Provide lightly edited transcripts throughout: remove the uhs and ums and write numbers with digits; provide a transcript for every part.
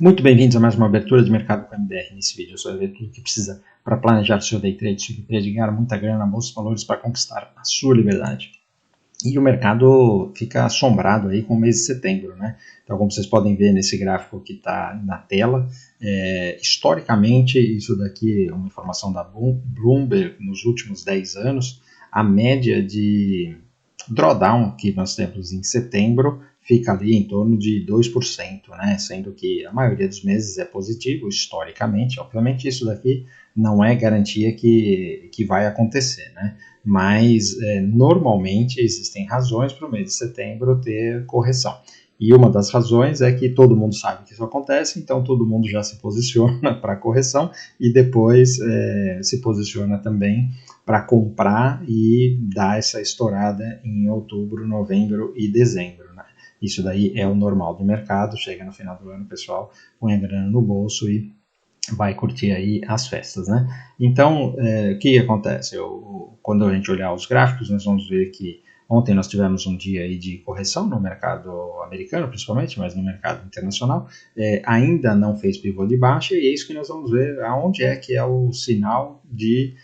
Muito bem-vindos a mais uma abertura de mercado com a MDR. Nesse vídeo você vai ver tudo o que precisa para planejar o seu day trade, swing trade, ganhar muita grana na bolsa de valores para conquistar a sua liberdade. E o mercado fica assombrado aí com o mês de setembro, né? Então, como vocês podem ver nesse gráfico que está na tela, historicamente, isso daqui é uma informação da Bloomberg nos últimos 10 anos, a média de drawdown que nós temos em setembro fica ali em torno de 2%, né? Sendo que a maioria dos meses é positivo, historicamente. Obviamente isso daqui não é garantia que vai acontecer, né? Mas normalmente existem razões para o mês de setembro ter correção. E uma das razões é que todo mundo sabe que isso acontece, então todo mundo já se posiciona para a correção e depois se posiciona também para comprar e dar essa estourada em outubro, novembro e dezembro, né? Isso daí é o normal do mercado, chega no final do ano, o pessoal põe a grana no bolso e vai curtir aí as festas, né? Então, o que acontece? Quando a gente olhar os gráficos, nós vamos ver que ontem nós tivemos um dia aí de correção no mercado americano, principalmente, mas no mercado internacional, ainda não fez pivô de baixa, e é isso que nós vamos ver aonde é que é o sinal de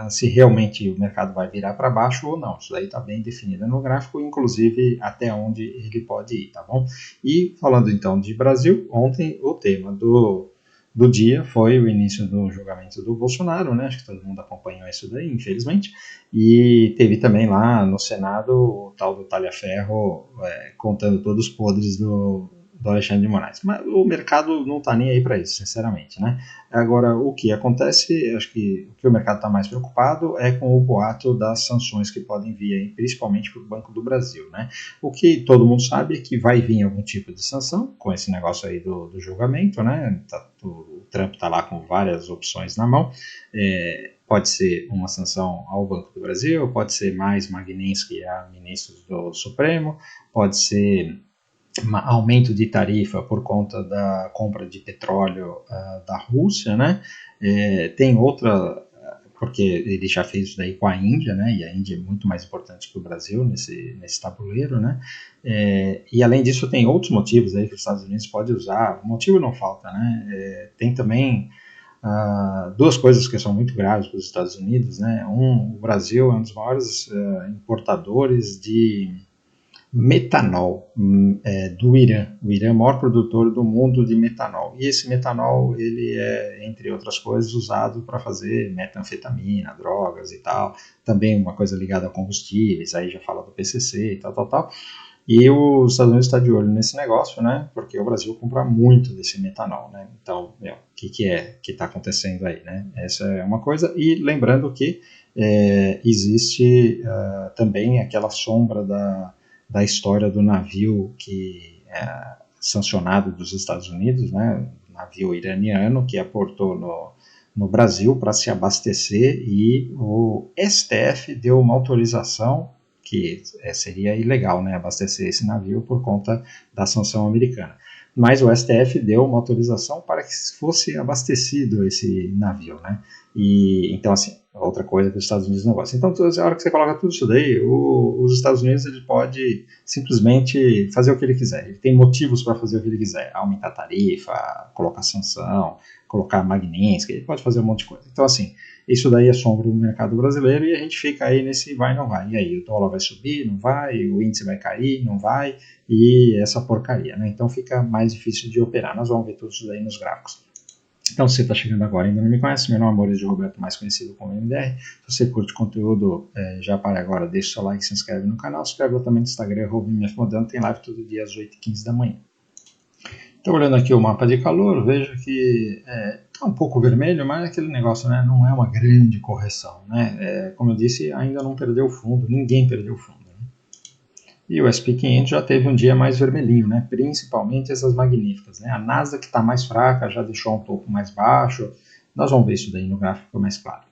se realmente o mercado vai virar para baixo ou não. Isso daí está bem definido no gráfico, inclusive até onde ele pode ir, tá bom? E falando então de Brasil, ontem o tema do dia foi o início do julgamento do Bolsonaro, né? Acho que todo mundo acompanhou isso daí, infelizmente. E teve também lá no Senado o tal do Talhaferro contando todos os podres do Alexandre de Moraes. Mas o mercado não está nem aí para isso, sinceramente, né? Agora, o que acontece, acho que o que o mercado está mais preocupado é com o boato das sanções que podem vir aí, principalmente para o Banco do Brasil, né? O que todo mundo sabe é que vai vir algum tipo de sanção com esse negócio aí do julgamento, né? O Trump está lá com várias opções na mão. Pode ser uma sanção ao Banco do Brasil, pode ser mais Magnitsky a ministros do Supremo, pode ser aumento de tarifa por conta da compra de petróleo da Rússia, né? Tem outra, porque ele já fez isso daí com a Índia, né? E a Índia é muito mais importante que o Brasil nesse tabuleiro, né? E além disso tem outros motivos aí que os Estados Unidos podem usar. O motivo não falta, né? Tem também duas coisas que são muito graves para os Estados Unidos, né? O Brasil é um dos maiores importadores de metanol do Irã. O Irã é o maior produtor do mundo de metanol. E esse metanol, ele é, entre outras coisas, usado para fazer metanfetamina, drogas e tal. Também uma coisa ligada a combustíveis, aí já fala do PCC e tal. E os Estados Unidos está de olho nesse negócio, né? Porque o Brasil compra muito desse metanol, né? Então, o que é que está acontecendo aí, né? Essa é uma coisa. E lembrando que existe também aquela sombra da história do navio que é sancionado dos Estados Unidos, né, navio iraniano que aportou no Brasil para se abastecer, e o STF deu uma autorização que seria ilegal, né, abastecer esse navio por conta da sanção americana. Mas o STF deu uma autorização para que fosse abastecido esse navio, né? E então, assim, outra coisa que os Estados Unidos não gostam. Então, a hora que você coloca tudo isso daí, os Estados Unidos ele pode simplesmente fazer o que ele quiser. Ele tem motivos para fazer o que ele quiser. Aumentar a tarifa, colocar sanção, colocar Magnitsky, ele pode fazer um monte de coisa. Então, assim, isso daí assombra o mercado brasileiro e a gente fica aí nesse vai não vai. E aí, o dólar vai subir, não vai, o índice vai cair, não vai, e essa porcaria, né? Então fica mais difícil de operar. Nós vamos ver tudo isso daí nos gráficos. Então, se você está chegando agora e ainda não me conhece, meu nome é Maurício Roberto, mais conhecido como MDR. Se você curte conteúdo, já para agora, deixa o seu like, se inscreve no canal, se inscreve também no Instagram, @mfmodano, tem live todo dia às 8h15 da manhã. Então, olhando aqui o mapa de calor, vejo que está um pouco vermelho, mas é aquele negócio, né? Não é uma grande correção, né? Como eu disse, ainda não perdeu o fundo, ninguém perdeu o fundo. Né? E o S&P 500 já teve um dia mais vermelhinho, né? Principalmente essas magníficas. Né? A Nasdaq que está mais fraca, já deixou um topo mais baixo. Nós vamos ver isso daí no gráfico mais claro.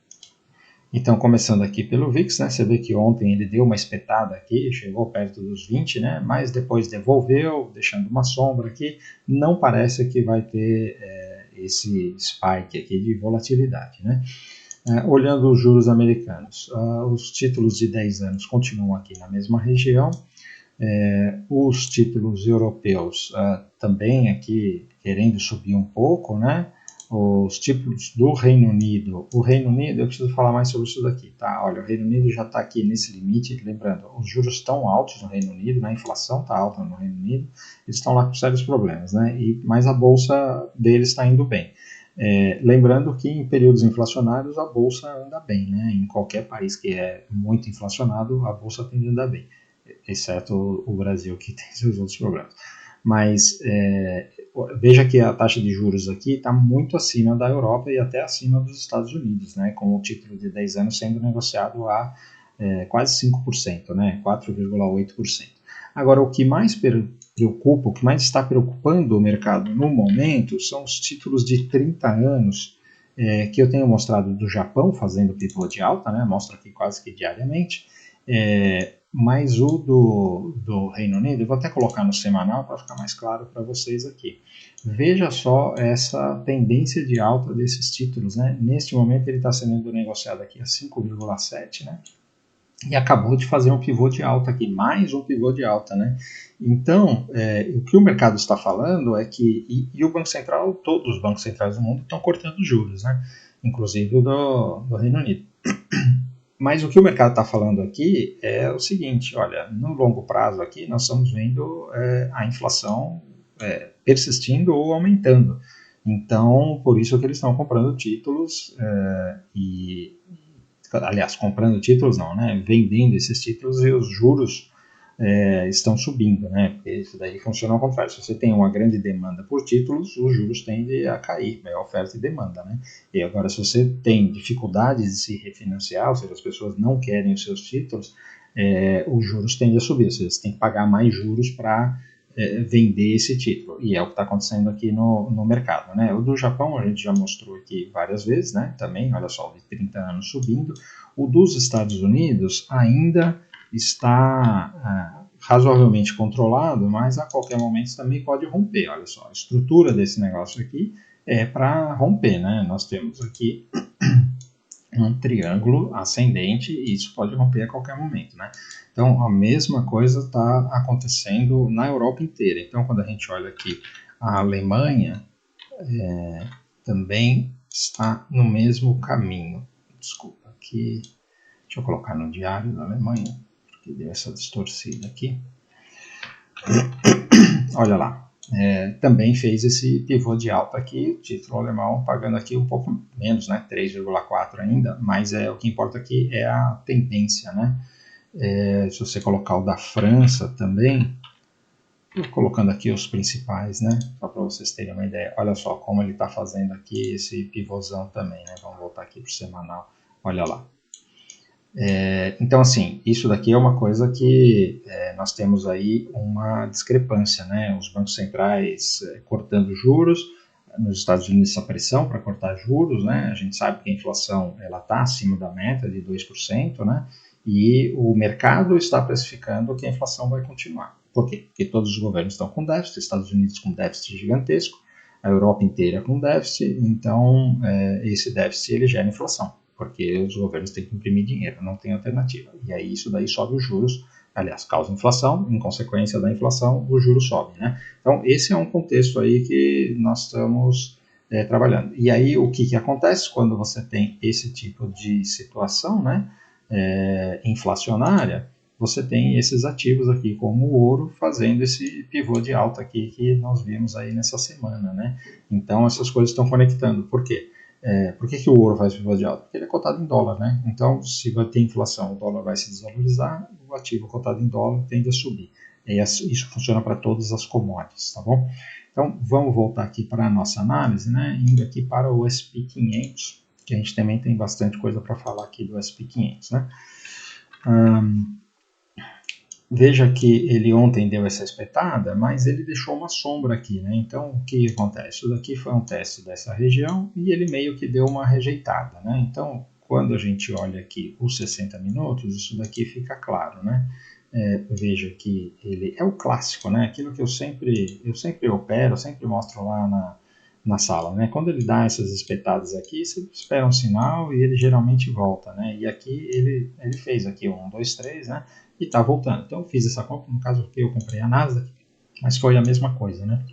Então, começando aqui pelo VIX, né, você vê que ontem ele deu uma espetada aqui, chegou perto dos 20, né, mas depois devolveu, deixando uma sombra aqui. Não parece que vai ter esse spike aqui de volatilidade. Né? Olhando os juros americanos, os títulos de 10 anos continuam aqui na mesma região. Os títulos europeus também aqui querendo subir um pouco, né? Os títulos do Reino Unido. O Reino Unido, eu preciso falar mais sobre isso daqui, tá? Olha, o Reino Unido já está aqui nesse limite, lembrando, os juros estão altos no Reino Unido, né? A inflação está alta no Reino Unido, eles estão lá com sérios problemas, né? Mas a bolsa deles está indo bem. Lembrando que em períodos inflacionários a bolsa anda bem, né? Em qualquer país que é muito inflacionado, a bolsa tende a andar bem, exceto o Brasil, que tem seus outros problemas. Mas veja que a taxa de juros aqui está muito acima da Europa e até acima dos Estados Unidos, né, com o título de 10 anos sendo negociado a quase 5%, né, 4,8%. Agora, o que mais preocupa, o que mais está preocupando o mercado no momento são os títulos de 30 anos que eu tenho mostrado do Japão fazendo pivô de alta, né, mostro aqui quase que diariamente, mas o do Reino Unido, eu vou até colocar no semanal para ficar mais claro para vocês aqui. Veja só essa tendência de alta desses títulos, né? Neste momento ele está sendo negociado aqui a 5,7, né? E acabou de fazer um pivô de alta aqui, mais um pivô de alta, né? Então, o que o mercado está falando é que, e o Banco Central, todos os bancos centrais do mundo estão cortando juros, né? Inclusive o do Reino Unido. Mas o que o mercado está falando aqui é o seguinte, olha, no longo prazo aqui nós estamos vendo a inflação persistindo ou aumentando. Então, por isso que eles estão comprando títulos aliás, comprando títulos não, né? Vendendo esses títulos e os juros estão subindo, né? Porque isso daí funciona ao contrário. Se você tem uma grande demanda por títulos, os juros tendem a cair, é oferta e demanda, né? E agora, se você tem dificuldades de se refinanciar, ou seja, as pessoas não querem os seus títulos, os juros tendem a subir, ou seja, você tem que pagar mais juros para vender esse título, e é o que está acontecendo aqui no mercado, né? O do Japão a gente já mostrou aqui várias vezes, né? Também, olha só, de 30 anos subindo. O dos Estados Unidos ainda está razoavelmente controlado, mas a qualquer momento também pode romper. Olha só, a estrutura desse negócio aqui é para romper, né? Nós temos aqui um triângulo ascendente e isso pode romper a qualquer momento, né? Então, a mesma coisa está acontecendo na Europa inteira. Então, quando a gente olha aqui, a Alemanha também está no mesmo caminho. Desculpa, aqui, deixa eu colocar no diário da Alemanha, porque deu essa distorcida aqui. Olha lá, também fez esse pivô de alta aqui, o título alemão pagando aqui um pouco menos, né, 3,4 ainda, mas o que importa aqui é a tendência, né? Se você colocar o da França também, estou colocando aqui os principais, né, só para vocês terem uma ideia. Olha só como ele está fazendo aqui esse pivôzão também, né? Vamos voltar aqui para o semanal, olha lá. Então, assim, isso daqui é uma coisa que nós temos aí uma discrepância, né? Os bancos centrais cortando juros, nos Estados Unidos essa pressão para cortar juros, né? A gente sabe que a inflação está acima da meta de 2%, né? E o mercado está precificando que a inflação vai continuar. Por quê? Porque todos os governos estão com déficit, Estados Unidos com déficit gigantesco, a Europa inteira com déficit, então esse déficit ele gera inflação, porque os governos têm que imprimir dinheiro, não tem alternativa. E aí isso daí sobe os juros, aliás, causa inflação, em consequência da inflação, o juro sobe, né? Então, esse é um contexto aí que nós estamos trabalhando. E aí, o que acontece quando você tem esse tipo de situação, né, inflacionária? Você tem esses ativos aqui, como o ouro, fazendo esse pivô de alta aqui que nós vimos aí nessa semana, né? Então, essas coisas estão conectando. Por quê? Por que o ouro faz pivô de alta? Porque ele é cotado em dólar, né? Então, se vai ter inflação, o dólar vai se desvalorizar, o ativo cotado em dólar tende a subir. E isso funciona para todas as commodities, tá bom? Então, vamos voltar aqui para a nossa análise, né? Indo aqui para o S&P 500, que a gente também tem bastante coisa para falar aqui do S&P 500, né? Veja que ele ontem deu essa espetada, mas ele deixou uma sombra aqui, né? Então, o que acontece? Isso daqui foi um teste dessa região e ele meio que deu uma rejeitada, né? Então, quando a gente olha aqui os 60 minutos, isso daqui fica claro, né? Veja que ele é o clássico, né? Aquilo que eu sempre opero, eu sempre mostro lá na sala, né? Quando ele dá essas espetadas aqui, você espera um sinal e ele geralmente volta, né? E aqui ele fez aqui 1, 2, 3, né? e está voltando. Então eu fiz essa compra, no caso aqui eu comprei a Nasdaq, mas foi a mesma coisa, né?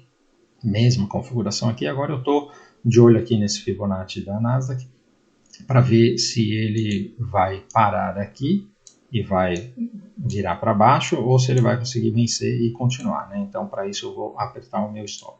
Mesma configuração aqui. Agora eu estou de olho aqui nesse Fibonacci da Nasdaq para ver se ele vai parar aqui e vai virar para baixo ou se ele vai conseguir vencer e continuar, né? Então para isso eu vou apertar o meu stop.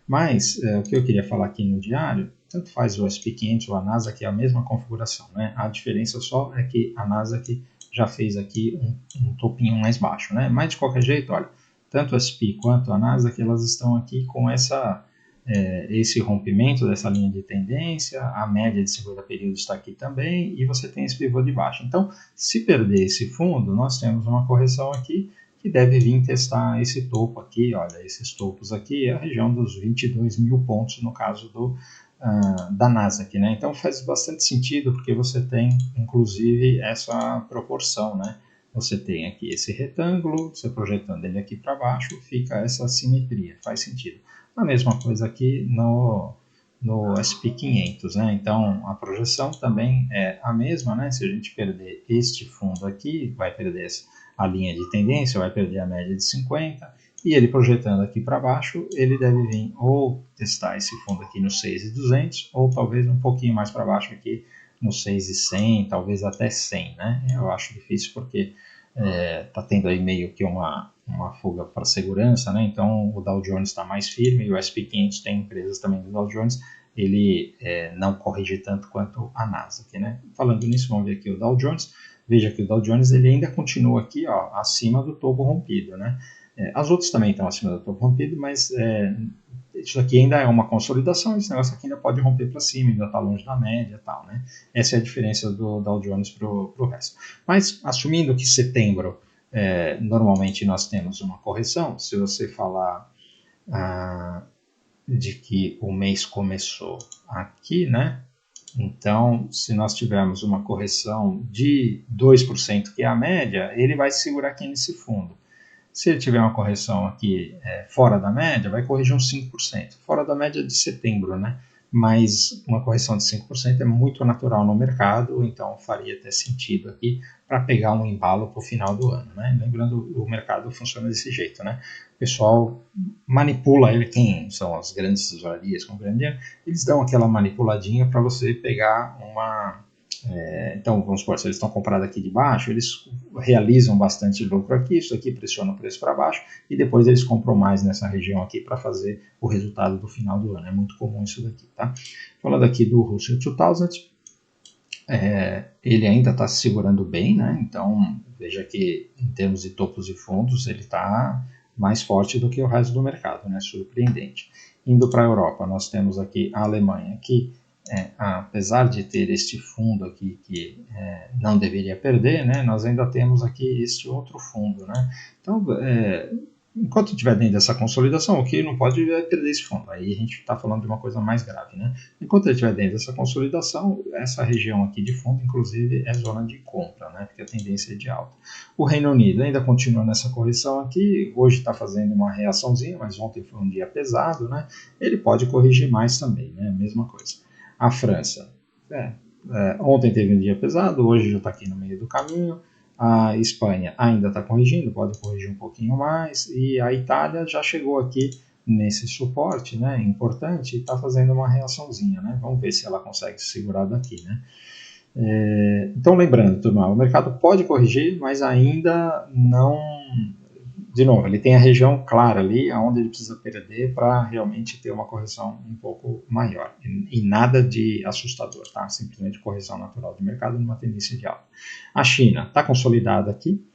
Mas o que eu queria falar aqui no diário, tanto faz o SP 500 ou a Nasdaq, é a mesma configuração, né? A diferença só é que a Nasdaq já fez aqui um topinho mais baixo, né? Mas de qualquer jeito, olha, tanto o SP quanto a Nasdaq, elas estão aqui com esse rompimento dessa linha de tendência, a média de 50 períodos está aqui também, e você tem esse pivô de baixo. Então, se perder esse fundo, nós temos uma correção aqui que deve vir testar esse topo aqui, olha, esses topos aqui, é a região dos 22 mil pontos no caso da Nasdaq, né? Então faz bastante sentido porque você tem, inclusive, essa proporção, né? Você tem aqui esse retângulo, você projetando ele aqui para baixo, fica essa simetria, faz sentido. A mesma coisa aqui no SP 500, né? Então a projeção também é a mesma, né? Se a gente perder este fundo aqui, vai perder a linha de tendência, vai perder a média de 50, e ele projetando aqui para baixo, ele deve vir ou testar esse fundo aqui no 6.200, ou talvez um pouquinho mais para baixo aqui no 6.100, talvez até 100, né? Eu acho difícil porque tá tendo aí meio que uma fuga para segurança, né? Então o Dow Jones está mais firme e o S&P 500 tem empresas também do Dow Jones, ele não corrige tanto quanto a Nasdaq, né? Falando nisso, vamos ver aqui o Dow Jones. Veja que o Dow Jones ele ainda continua aqui, ó, acima do topo rompido, né? As outras também estão acima do topo rompido, mas isso aqui ainda é uma consolidação, esse negócio aqui ainda pode romper para cima, ainda está longe da média e tal, né? Essa é a diferença do Dow Jones para o resto. Mas, assumindo que setembro, normalmente nós temos uma correção, se você falar de que o mês começou aqui, né? Então, se nós tivermos uma correção de 2%, que é a média, ele vai se segurar aqui nesse fundo. Se ele tiver uma correção aqui fora da média, vai corrigir uns 5%. Fora da média de setembro, né? Mas uma correção de 5% é muito natural no mercado, então faria até sentido aqui para pegar um embalo para o final do ano, né? Lembrando, o mercado funciona desse jeito, né? O pessoal manipula ele, quem são as grandes tesourarias com grande dinheiro, eles dão aquela manipuladinha para você pegar então, vamos supor, se eles estão comprados aqui de baixo, eles realizam bastante lucro aqui, isso aqui pressiona o preço para baixo, e depois eles compram mais nessa região aqui para fazer o resultado do final do ano. É muito comum isso daqui, tá? Falando aqui do Russell 2000, ele ainda está se segurando bem, né? Então, veja que em termos de topos e fundos, ele está mais forte do que o resto do mercado, né? Surpreendente. Indo para a Europa, nós temos aqui a Alemanha, que apesar de ter este fundo aqui que não deveria perder, né, nós ainda temos aqui este outro fundo, né? Então, enquanto estiver dentro dessa consolidação, o que não pode é perder esse fundo. Aí a gente está falando de uma coisa mais grave, né? Enquanto ele estiver dentro dessa consolidação, essa região aqui de fundo, inclusive, é zona de compra, né? Porque a tendência é de alta. O Reino Unido ainda continua nessa correção aqui. Hoje está fazendo uma reaçãozinha, mas ontem foi um dia pesado, né? Ele pode corrigir mais também, né? Mesma coisa. A França, ontem teve um dia pesado, hoje já está aqui no meio do caminho. A Espanha ainda está corrigindo, pode corrigir um pouquinho mais. E a Itália já chegou aqui nesse suporte, né, importante, e está fazendo uma reaçãozinha, né? Vamos ver se ela consegue se segurar daqui, né? Então, lembrando, turma, o mercado pode corrigir, mas ainda não... De novo, ele tem a região clara ali, onde ele precisa perder para realmente ter uma correção um pouco maior. E nada de assustador, tá? Simplesmente correção natural de mercado numa tendência de alta. A China está consolidada aqui.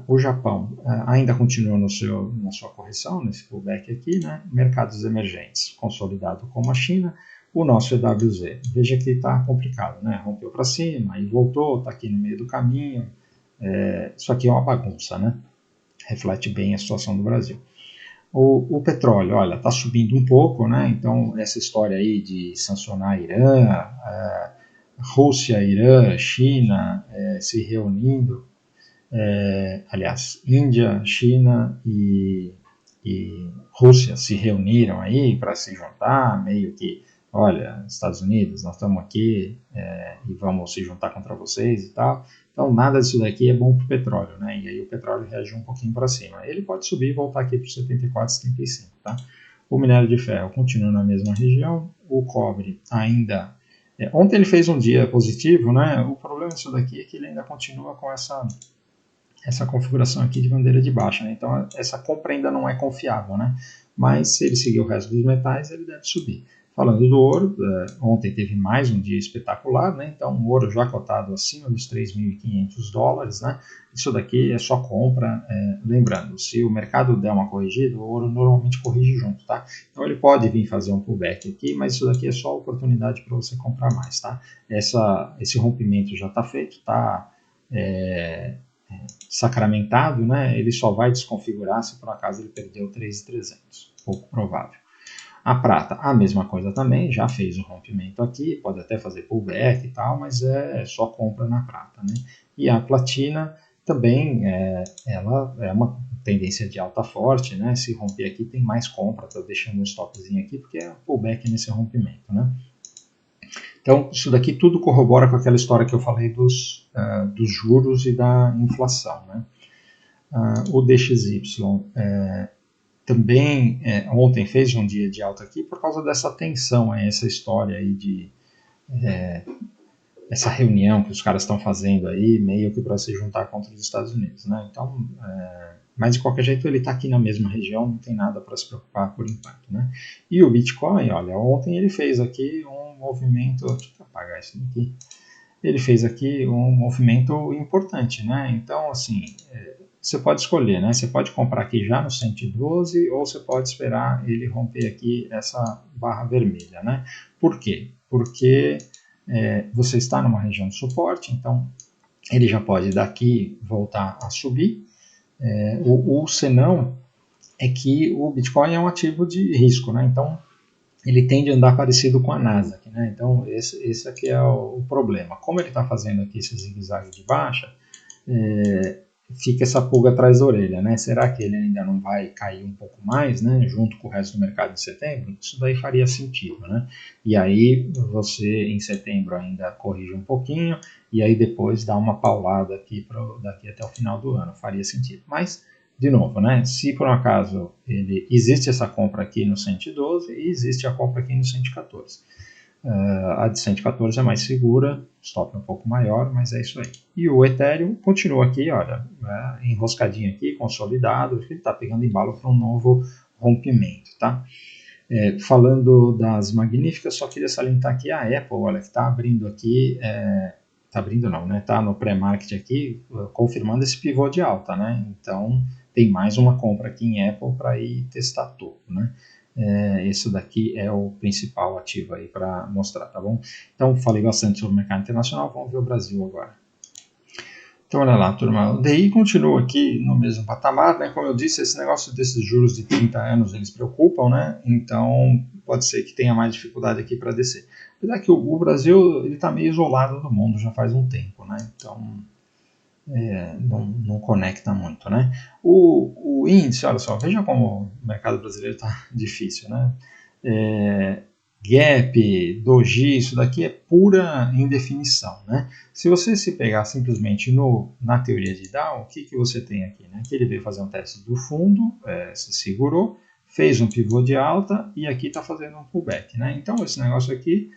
O Japão ainda continua na sua correção, nesse pullback aqui, né? Mercados emergentes, consolidado como a China. O nosso EWZ, veja que está complicado, né? Rompeu para cima, aí voltou, está aqui no meio do caminho. Isso aqui é uma bagunça, né? Reflete bem a situação do Brasil. O petróleo, olha, está subindo um pouco, né? Então, essa história aí de sancionar Irã, Rússia, Irã, China se reunindo, aliás, Índia, China e Rússia se reuniram aí para se juntar, meio que olha, Estados Unidos, nós estamos aqui e vamos se juntar contra vocês e tal. Então, nada disso daqui é bom para o petróleo, né? E aí o petróleo reagiu um pouquinho para cima. Ele pode subir e voltar aqui para os 74, 75, tá? O minério de ferro continua na mesma região. O cobre ainda... ontem ele fez um dia positivo, né? O problema disso daqui é que ele ainda continua com essa configuração aqui de bandeira de baixa, né? Então essa compra ainda não é confiável, né? Mas se ele seguir o resto dos metais, ele deve subir. Falando do ouro, ontem teve mais um dia espetacular, né? Então o ouro já cotado acima dos 3.500 dólares, né? Isso daqui é só compra, lembrando, se o mercado der uma corrigida, o ouro normalmente corrige junto, tá? Então ele pode vir fazer um pullback aqui, mas isso daqui é só oportunidade para você comprar mais, tá? Esse rompimento já está feito, tá? Sacramentado, né? Ele só vai desconfigurar se por acaso ele perdeu 3.300, pouco provável. A prata, a mesma coisa também, já fez o rompimento aqui, pode até fazer pullback e tal, mas é só compra na prata, né? E a platina também, ela é uma tendência de alta forte, né? Se romper aqui tem mais compra, estou deixando um stopzinho aqui porque é pullback nesse rompimento, né? Então, isso daqui tudo corrobora com aquela história que eu falei dos juros e da inflação, né? O DXY também ontem fez um dia de alta aqui por causa dessa tensão, essa história aí de essa reunião que os caras estão fazendo aí, meio que para se juntar contra os Estados Unidos, né? Então, mas de qualquer jeito ele está aqui na mesma região, não tem nada para se preocupar por enquanto, né? E o Bitcoin, olha, ontem ele fez aqui um movimento, deixa eu apagar isso daqui, ele fez aqui um movimento importante, né? Então, assim, você pode escolher, né? Você pode comprar aqui já no 112 ou você pode esperar ele romper aqui essa barra vermelha, né? Por quê? Porque você está numa região de suporte, então ele já pode daqui voltar a subir. O senão é que o Bitcoin é um ativo de risco, né? Então ele tende a andar parecido com a Nasdaq, né? Então esse aqui é o problema. Como ele está fazendo aqui esse zigue-zague de baixa, fica essa pulga atrás da orelha, né? Será que ele ainda não vai cair um pouco mais, né? Junto com o resto do mercado de setembro? Isso daí faria sentido, né? E aí você em setembro ainda corrige um pouquinho e aí depois dá uma paulada aqui daqui até o final do ano, faria sentido. Mas de novo, né? Se por um acaso existe essa compra aqui no 112 e existe a compra aqui no 114. A de 114 é mais segura, stop um pouco maior, mas é isso aí. E o Ethereum continua aqui, olha, enroscadinho aqui, consolidado, ele está pegando embalo para um novo rompimento, tá? Falando das magníficas, só queria salientar aqui a Apple, olha, que está abrindo aqui, está abrindo não, né? Está no pré-market aqui, confirmando esse pivô de alta, né? Então tem mais uma compra aqui em Apple para ir testar topo, né? Isso daqui é o principal ativo aí para mostrar, tá bom? Então falei bastante sobre o mercado internacional, vamos ver o Brasil agora. Então olha lá, turma, o DI continua aqui no mesmo patamar, né? Como eu disse, esse negócio desses juros de 30 anos, eles preocupam, né? Então pode ser que tenha mais dificuldade aqui para descer. Apesar que o Brasil está meio isolado do mundo já faz um tempo, né? Então não conecta muito, né? O índice, olha só, veja como o mercado brasileiro está difícil, né? Gap, Doji, isso daqui é pura indefinição, né? Se você se pegar simplesmente na teoria de Dow, o que você tem aqui, né? Que ele veio fazer um teste do fundo, se segurou, fez um pivô de alta e aqui está fazendo um pullback, né? Então esse negócio aqui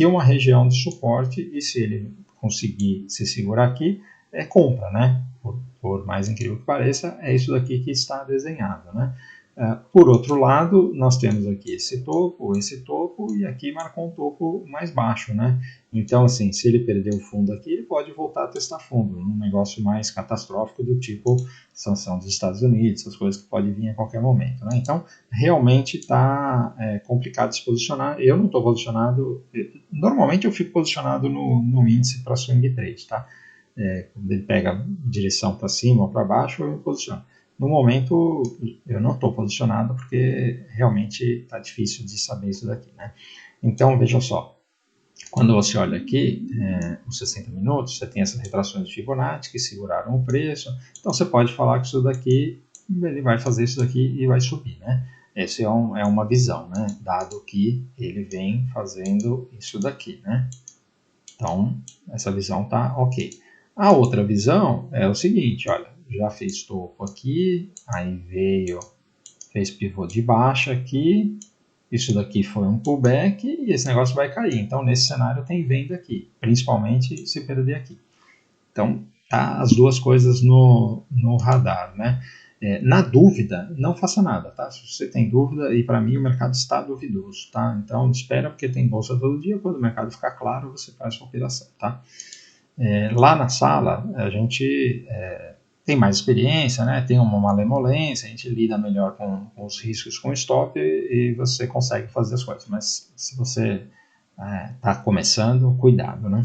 é uma região de suporte e se ele conseguir se segurar aqui, é compra, né? Por mais incrível que pareça, é isso daqui que está desenhado, né? Por outro lado, nós temos aqui esse topo e aqui marcou um topo mais baixo, né? Então, assim, se ele perder o fundo aqui, ele pode voltar a testar fundo, um negócio mais catastrófico do tipo sanção dos Estados Unidos, essas coisas que podem vir a qualquer momento, né? Então, realmente está complicado se posicionar. Eu não estou posicionado, normalmente eu fico posicionado no índice para swing trade, tá? Quando ele pega direção para cima ou para baixo, eu me posiciono. No momento, eu não estou posicionado porque realmente está difícil de saber isso daqui, né? Então, veja só. Quando você olha aqui, os 60 minutos, você tem essas retrações de Fibonacci que seguraram o preço. Então, você pode falar que isso daqui, ele vai fazer isso daqui e vai subir, né? Essa é uma visão, né? Dado que ele vem fazendo isso daqui, né? Então, essa visão tá ok. A outra visão é o seguinte, olha, já fez topo aqui, aí veio, fez pivô de baixa aqui, isso daqui foi um pullback e esse negócio vai cair. Então, nesse cenário tem venda aqui, principalmente se perder aqui. Então, tá as duas coisas no radar, né? Na dúvida, não faça nada, tá? Se você tem dúvida, e para mim o mercado está duvidoso, tá? Então, espera, porque tem bolsa todo dia, quando o mercado ficar claro, você faz sua operação, tá? Lá na sala, a gente tem mais experiência, né? Tem uma malemolência, a gente lida melhor com os riscos com stop e você consegue fazer as coisas. Mas se você está começando, cuidado, né?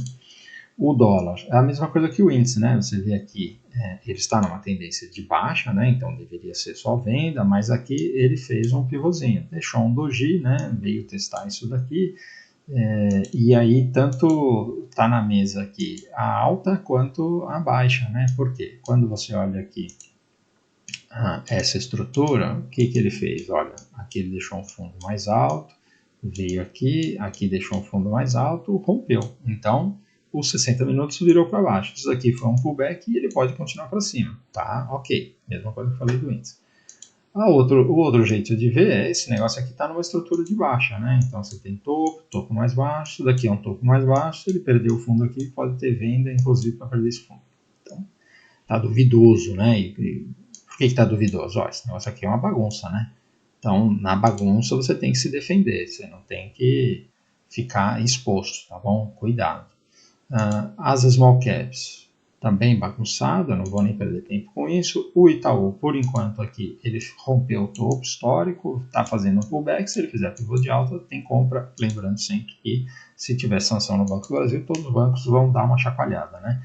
O dólar é a mesma coisa que o índice, né? Você vê aqui, ele está numa tendência de baixa, né? Então deveria ser só venda, mas aqui ele fez um pivôzinho, deixou um doji, né? Veio testar isso daqui, e aí tanto está na mesa aqui a alta quanto a baixa, né? Por quê? Quando você olha aqui essa estrutura, o que ele fez? Olha, aqui ele deixou um fundo mais alto, veio aqui deixou um fundo mais alto, rompeu. Então, os 60 minutos virou para baixo. Isso aqui foi um pullback e ele pode continuar para cima. Tá? Ok. Mesma coisa que eu falei do índice. O outro jeito de ver é esse negócio aqui está numa estrutura de baixa, né? Então você tem topo mais baixo, isso daqui é um topo mais baixo, ele perdeu o fundo aqui, pode ter venda, inclusive, para perder esse fundo. Então, tá duvidoso, né? Por que está duvidoso? Ó, esse negócio aqui é uma bagunça, né? Então, na bagunça você tem que se defender, você não tem que ficar exposto, tá bom? Cuidado. As small caps, também bagunçada, não vou nem perder tempo com isso. O Itaú, por enquanto aqui, ele rompeu o topo histórico, está fazendo um pullback, se ele fizer pivô de alta, tem compra, lembrando sempre que se tiver sanção no Banco do Brasil, todos os bancos vão dar uma chacoalhada, né?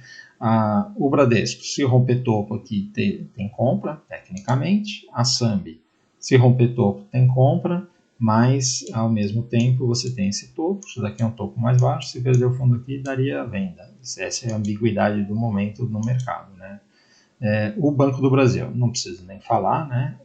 O Bradesco, se romper topo aqui, tem compra, tecnicamente. A Sambi, se romper topo, tem compra, mas ao mesmo tempo você tem esse topo, isso daqui é um topo mais baixo, se perder o fundo aqui, daria venda. Essa é a ambiguidade do momento no mercado, né? O Banco do Brasil, não preciso nem falar, né?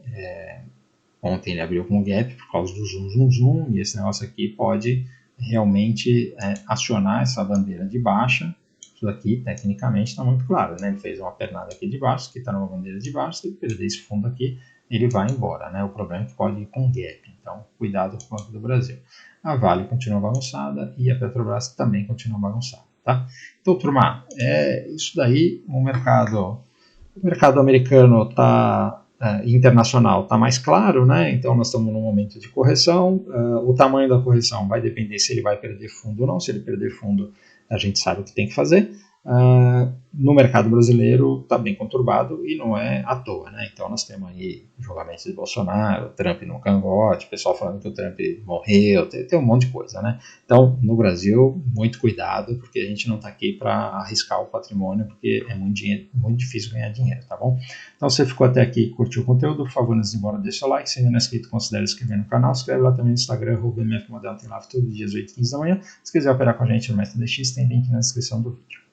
Ontem ele abriu com gap por causa do zoom, e esse negócio aqui pode realmente acionar essa bandeira de baixa. Isso aqui, tecnicamente, está muito claro, né? Ele fez uma pernada aqui de baixo, que está numa bandeira de baixo, se ele perder esse fundo aqui, ele vai embora, né? O problema é que pode ir com gap, então cuidado com o Banco do Brasil. A Vale continua bagunçada e a Petrobras também continua bagunçada, tá? Então, turma, isso daí, o mercado americano está internacional está mais claro, né? Então nós estamos num momento de correção. O tamanho da correção vai depender se ele vai perder fundo ou não. Se ele perder fundo, a gente sabe o que tem que fazer. No mercado brasileiro está bem conturbado e não é à toa, né? Então nós temos aí julgamentos de Bolsonaro, Trump no cangote, pessoal falando que o Trump morreu, tem um monte de coisa, né? Então no Brasil, muito cuidado, porque a gente não está aqui para arriscar o patrimônio, porque é muito difícil ganhar dinheiro, tá bom? Então se você ficou até aqui e curtiu o conteúdo, por favor, antes de ir embora, deixa seu like, se ainda não é inscrito, considere se inscrever no canal, se inscreve lá também no Instagram, @mfmodelo, tem live todos os dias 8h15 da manhã. Se quiser operar com a gente no MetaDX, tem link na descrição do vídeo.